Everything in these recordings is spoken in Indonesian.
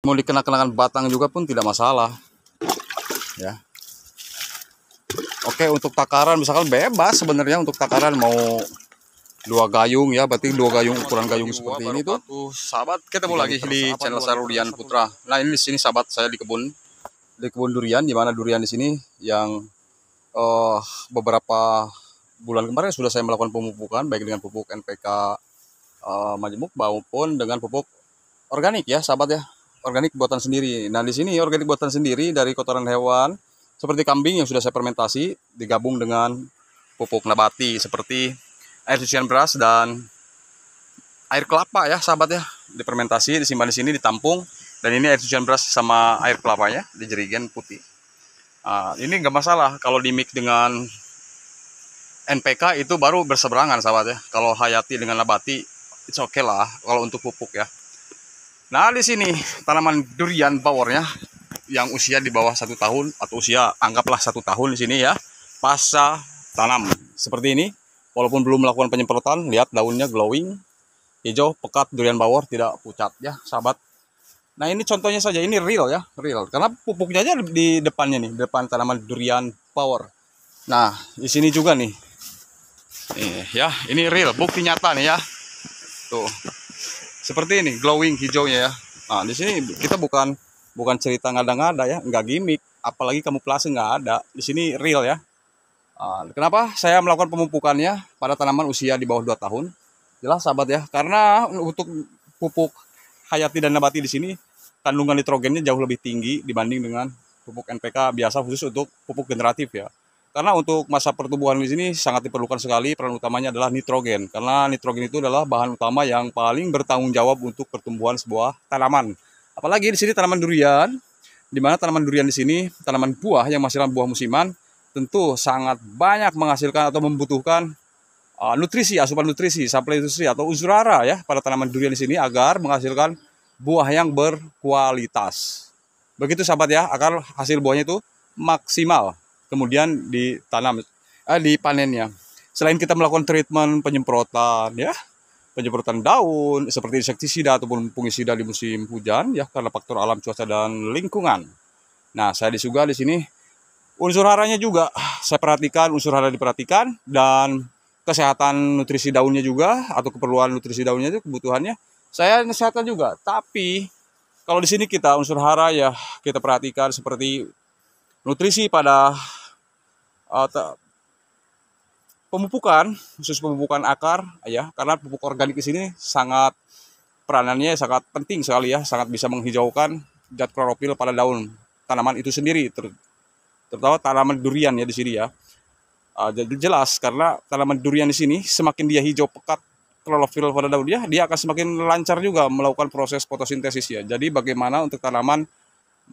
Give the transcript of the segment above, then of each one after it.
Mau dikenakan batang juga pun tidak masalah ya. Oke, untuk takaran misalkan bebas sebenarnya. Untuk takaran mau 2 gayung ya, berarti 2 gayung, ukuran gayung seperti ini tuh. Sahabat, ketemu lagi di channel saya Durian Putra. Nah, ini di sini sahabat, saya di kebun durian, di mana durian di sini yang beberapa bulan kemarin sudah saya melakukan pemupukan, baik dengan pupuk NPK majemuk maupun dengan pupuk organik ya sahabat ya, organik buatan sendiri. Nah, di sini organik buatan sendiri dari kotoran hewan seperti kambing yang sudah saya fermentasi digabung dengan pupuk nabati seperti air cucian beras dan air kelapa ya sahabat ya, difermentasi, disimpan di sini, ditampung. Dan ini air cucian beras sama air kelapanya di jerigen putih. Ini nggak masalah kalau di mix dengan NPK, itu baru berseberangan sahabat ya. Kalau hayati dengan nabati it's okay lah kalau untuk pupuk ya. Nah, di sini tanaman durian bawornya yang usia di bawah 1 tahun atau usia anggaplah 1 tahun di sini ya, pasca tanam seperti ini. Walaupun belum melakukan penyemprotan, lihat daunnya glowing, hijau, pekat, durian bawor, tidak pucat ya sahabat. Nah, ini contohnya saja, ini real ya, real. Karena pupuknya aja di depannya nih, depan tanaman durian bawor. Nah, di sini juga nih. Ya, ini real, bukti nyata nih ya. Tuh. Seperti ini, glowing hijaunya ya. Nah, di sini kita bukan cerita ngada-ngada ya, nggak gimmick, apalagi kamuflase nggak ada. Di sini real ya. Kenapa saya melakukan pemupukannya pada tanaman usia di bawah 2 tahun? Jelas sahabat ya, karena untuk pupuk hayati dan nabati di sini kandungan nitrogennya jauh lebih tinggi dibanding dengan pupuk NPK biasa khusus untuk pupuk generatif ya. Karena untuk masa pertumbuhan di sini sangat diperlukan sekali, peran utamanya adalah nitrogen. Karena nitrogen itu adalah bahan utama yang paling bertanggung jawab untuk pertumbuhan sebuah tanaman. Apalagi di sini tanaman durian, di mana tanaman durian di sini tanaman buah yang menghasilkan buah musiman, tentu sangat banyak menghasilkan atau membutuhkan nutrisi, asupan nutrisi, suplai nutrisi atau unsur hara ya pada tanaman durian di sini agar menghasilkan buah yang berkualitas. Begitu sahabat ya, agar hasil buahnya itu maksimal. Kemudian dipanennya. Selain kita melakukan treatment penyemprotan ya, penyemprotan daun seperti insektisida ataupun fungisida di musim hujan ya, karena faktor alam, cuaca dan lingkungan. Nah, saya juga di sini unsur haranya juga saya perhatikan, unsur hara diperhatikan, dan kesehatan nutrisi daunnya juga atau keperluan nutrisi daunnya itu kebutuhannya saya nasihatkan juga. Tapi kalau di sini kita unsur hara ya kita perhatikan seperti nutrisi pada pemupukan, khusus pemupukan akar ya, karena pupuk organik di sini sangat peranannya sangat penting sekali ya, sangat bisa menghijaukan zat klorofil pada daun tanaman itu sendiri, terutama tanaman durian ya di sini ya. Jadi jelas karena tanaman durian di sini semakin dia hijau pekat klorofil pada daun dia akan semakin lancar juga melakukan proses fotosintesis ya. Jadi bagaimana untuk tanaman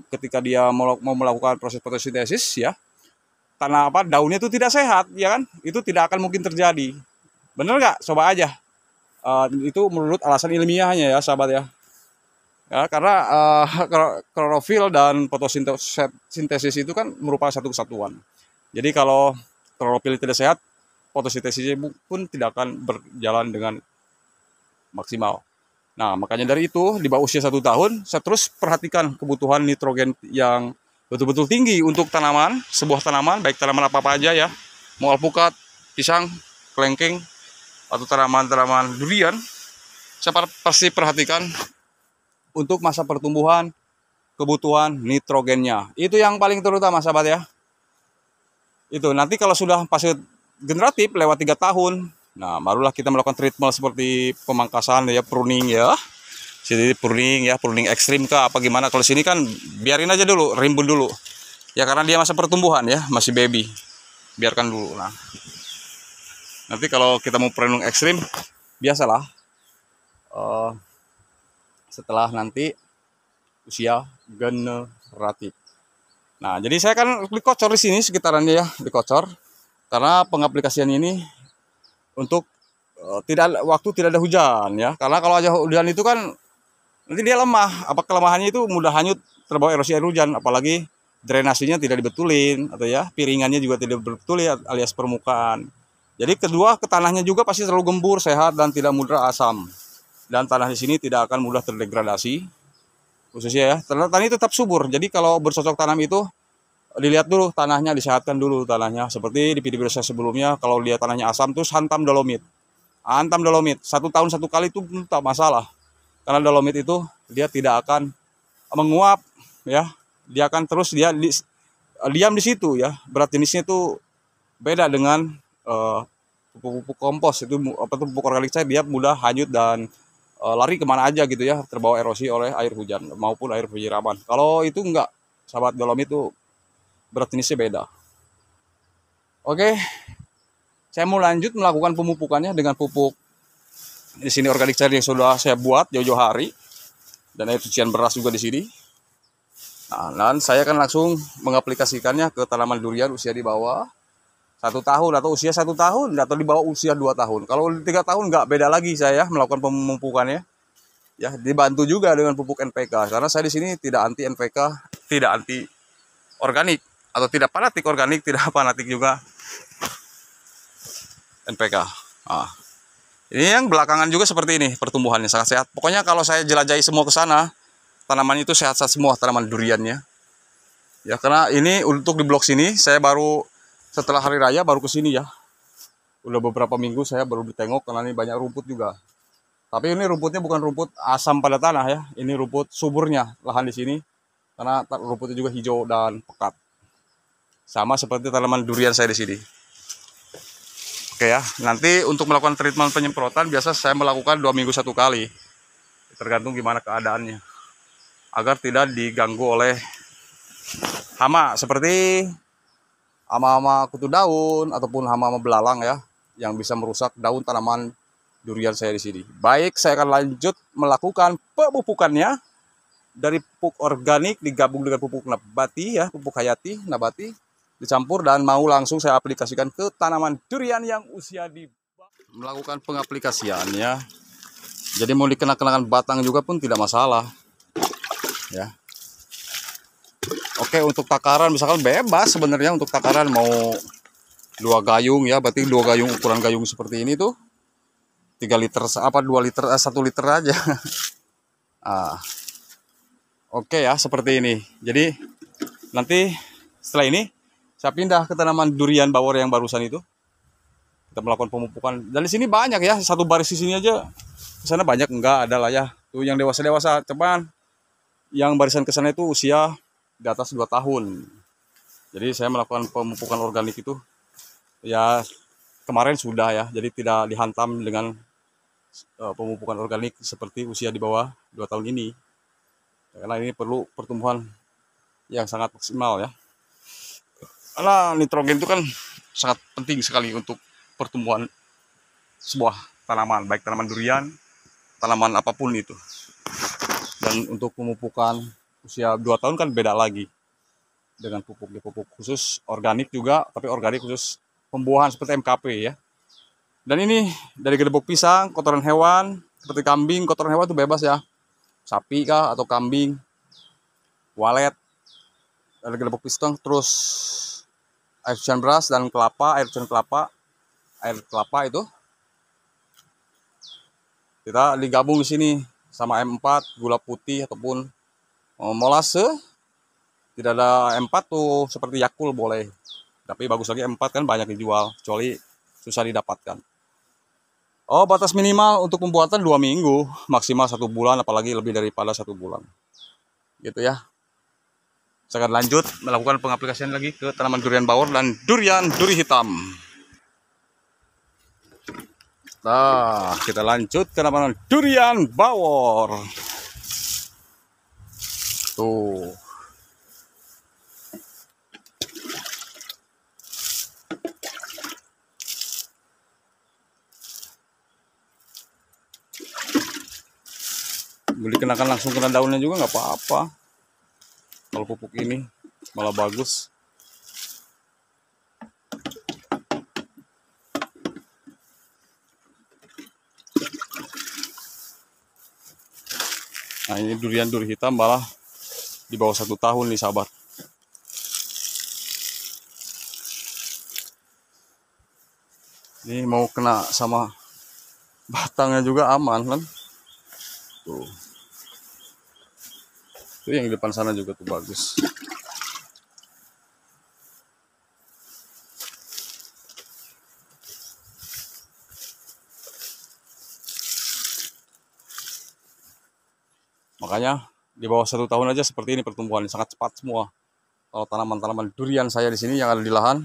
ketika dia mau melakukan proses fotosintesis ya, daunnya itu tidak sehat ya kan, itu tidak akan mungkin terjadi. Bener nggak? Coba aja. Itu menurut alasan ilmiahnya ya sahabat ya. Ya, karena klorofil dan fotosintesis itu kan merupakan satu kesatuan. Jadi kalau klorofil tidak sehat, fotosintesisnya pun tidak akan berjalan dengan maksimal. Nah, makanya dari itu di bawah usia 1 tahun saya terus perhatikan kebutuhan nitrogen yang betul-betul tinggi untuk tanaman, sebuah tanaman, baik tanaman apa-apa aja ya, mau alpukat, pisang, kelengkeng, atau tanaman-tanaman durian, saya pasti perhatikan untuk masa pertumbuhan, kebutuhan nitrogennya. Itu yang paling terutama sahabat ya. Itu nanti kalau sudah fase generatif lewat 3 tahun, nah barulah kita melakukan treatment seperti pemangkasan ya, pruning ya. Jadi pruning ya, pruning ekstrim kah apa gimana. Kalau sini kan biarin aja dulu, rimbun dulu. Ya karena dia masa pertumbuhan ya, masih baby. Biarkan dulu. Nah, nanti kalau kita mau pruning ekstrim, biasalah setelah nanti usia generatif. Nah, jadi saya kan dikocor di sini sekitarannya ya, dikocor karena pengaplikasian ini untuk tidak ada hujan ya. Karena kalau aja hujan itu kan nanti dia lemah. Apa kelemahannya itu mudah hanyut terbawa erosi air hujan, apalagi drainasinya tidak dibetulin atau ya piringannya juga tidak dibetulin alias permukaan. Jadi kedua, ke tanahnya juga pasti terlalu gembur, sehat dan tidak mudah asam. Dan tanah di sini tidak akan mudah terdegradasi khususnya ya. Tani tetap subur. Jadi kalau bercocok tanam itu dilihat dulu tanahnya, disehatkan dulu tanahnya. Seperti di video saya sebelumnya, kalau lihat tanahnya asam terus hantam dolomit. Hantam dolomit 1 tahun 1 kali itu tak masalah. Karena dolomit itu dia tidak akan menguap ya. Dia akan terus diam di situ ya. Berat jenisnya itu beda dengan pupuk kompos itu pupuk organik cair, dia mudah hanyut dan lari kemana aja gitu ya, terbawa erosi oleh air hujan maupun air penyiraman. Kalau itu enggak, sahabat dolomit itu berat jenisnya beda. Oke, saya mau lanjut melakukan pemupukannya dengan pupuk di sini organik cair yang sudah saya buat jauh-jauh hari, dan air cucian beras juga di sini. Nah, dan saya akan langsung mengaplikasikannya ke tanaman durian usia di bawah 1 tahun atau usia 1 tahun atau di bawah usia 2 tahun. Kalau 3 tahun nggak beda lagi saya melakukan pemupukannya. Ya, dibantu juga dengan pupuk NPK karena saya di sini tidak anti NPK, tidak anti organik atau tidak fanatik organik, tidak fanatik juga NPK. Nah, ini yang belakangan juga seperti ini pertumbuhannya sangat sehat. Pokoknya kalau saya jelajahi semua ke sana, tanaman itu sehat-sehat semua tanaman duriannya. Ya karena ini untuk di blok sini saya baru setelah hari raya baru ke sini ya. Udah beberapa minggu saya baru ditengok karena ini banyak rumput juga. Tapi ini rumputnya bukan rumput asam pada tanah ya. Ini rumput suburnya lahan di sini. Karena rumputnya juga hijau dan pekat. Sama seperti tanaman durian saya di sini. Oke ya, nanti untuk melakukan treatment penyemprotan biasa saya melakukan 2 minggu 1 kali. Tergantung gimana keadaannya. Agar tidak diganggu oleh hama seperti hama-hama kutu daun ataupun hama-hama belalang ya, yang bisa merusak daun tanaman durian saya di sini. Baik, saya akan lanjut melakukan pemupukannya dari pupuk organik digabung dengan pupuk nabati ya, pupuk hayati nabati dicampur dan mau langsung saya aplikasikan ke tanaman durian yang usia di melakukan pengaplikasiannya. Jadi mau dikenakan batang juga pun tidak masalah ya. Oke, untuk takaran misalkan bebas sebenarnya untuk takaran mau 2 gayung ya, berarti 2 gayung ukuran gayung seperti ini tuh 3 liter apa 2 liter 1 liter aja. Ah. Oke ya, seperti ini. Jadi nanti setelah ini saya pindah ke tanaman durian bawor yang barusan itu. Kita melakukan pemupukan. Dan di sini banyak ya, satu baris di sini aja. Ke sana banyak enggak ada lah ya. Tuh yang dewasa-dewasa, cuman yang barisan ke sana itu usia di atas 2 tahun. Jadi saya melakukan pemupukan organik itu ya kemarin sudah ya. Jadi tidak dihantam dengan pemupukan organik seperti usia di bawah 2 tahun ini. Karena ini perlu pertumbuhan yang sangat maksimal ya. Karena nitrogen itu kan sangat penting sekali untuk pertumbuhan sebuah tanaman, baik tanaman durian, tanaman apapun itu. Dan untuk pemupukan usia 2 tahun kan beda lagi dengan pupuk khusus organik juga, tapi organik khusus pembuahan seperti MKP ya. Dan ini dari gedebok pisang, kotoran hewan seperti kambing, kotoran hewan itu bebas ya, sapi kah atau kambing, walet, dari gedebok pisang, terus air cucian beras dan kelapa, air kelapa itu kita digabung di sini sama M4, gula putih ataupun molase. Tidak ada M4 tuh seperti Yakul boleh, tapi bagus lagi M4 kan banyak dijual, kecuali susah didapatkan. Oh, batas minimal untuk pembuatan 2 minggu, maksimal 1 bulan, apalagi lebih daripada 1 bulan. Gitu ya. Saya akan lanjut melakukan pengaplikasian lagi ke tanaman durian bawor dan durian duri hitam. Nah, kita lanjut ke tanaman durian bawor. Tuh. Dikenakan langsung kena daunnya juga nggak apa-apa. Kalau pupuk ini malah bagus. Nah, ini durian duri hitam malah di bawah 1 tahun nih sahabat. Ini mau kena sama batangnya juga aman kan. Tuh. Itu yang di depan sana juga tuh bagus. Makanya di bawah 1 tahun aja seperti ini pertumbuhan sangat cepat semua. Kalau tanaman-tanaman durian saya di sini yang ada di lahan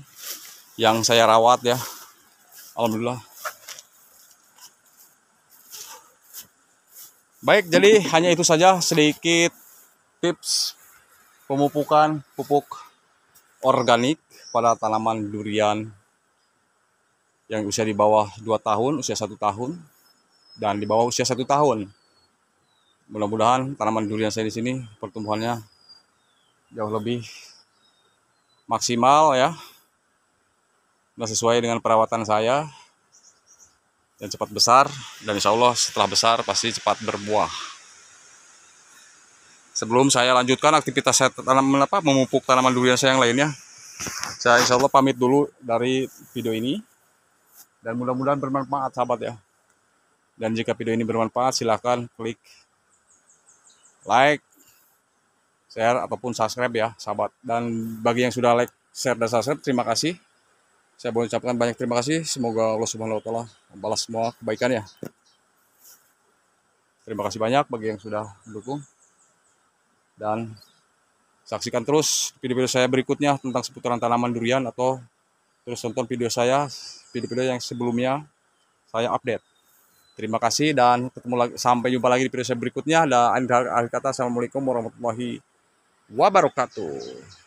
yang saya rawat ya, alhamdulillah. Baik, jadi hanya itu saja sedikit tips pemupukan pupuk organik pada tanaman durian yang usia di bawah 2 tahun, usia 1 tahun, dan di bawah usia 1 tahun. Mudah-mudahan tanaman durian saya di sini pertumbuhannya jauh lebih maksimal ya, dan sesuai dengan perawatan saya, dan cepat besar, dan insya Allah setelah besar pasti cepat berbuah. Sebelum saya lanjutkan aktivitas saya memupuk tanaman durian saya yang lainnya, saya insya Allah pamit dulu dari video ini, dan mudah-mudahan bermanfaat sahabat ya. Dan jika video ini bermanfaat, silahkan klik like, share, ataupun subscribe ya sahabat. Dan bagi yang sudah like, share, dan subscribe, terima kasih. Saya mau ucapkan banyak terima kasih. Semoga Allah Subhanahu wa Ta'ala membalas semua kebaikannya. Terima kasih banyak bagi yang sudah mendukung. Dan saksikan terus video-video saya berikutnya tentang seputaran tanaman durian, atau terus tonton video saya, video-video yang sebelumnya saya update. Terima kasih dan ketemu lagi, sampai jumpa lagi di video saya berikutnya. Dan akhir kata, assalamualaikum warahmatullahi wabarakatuh.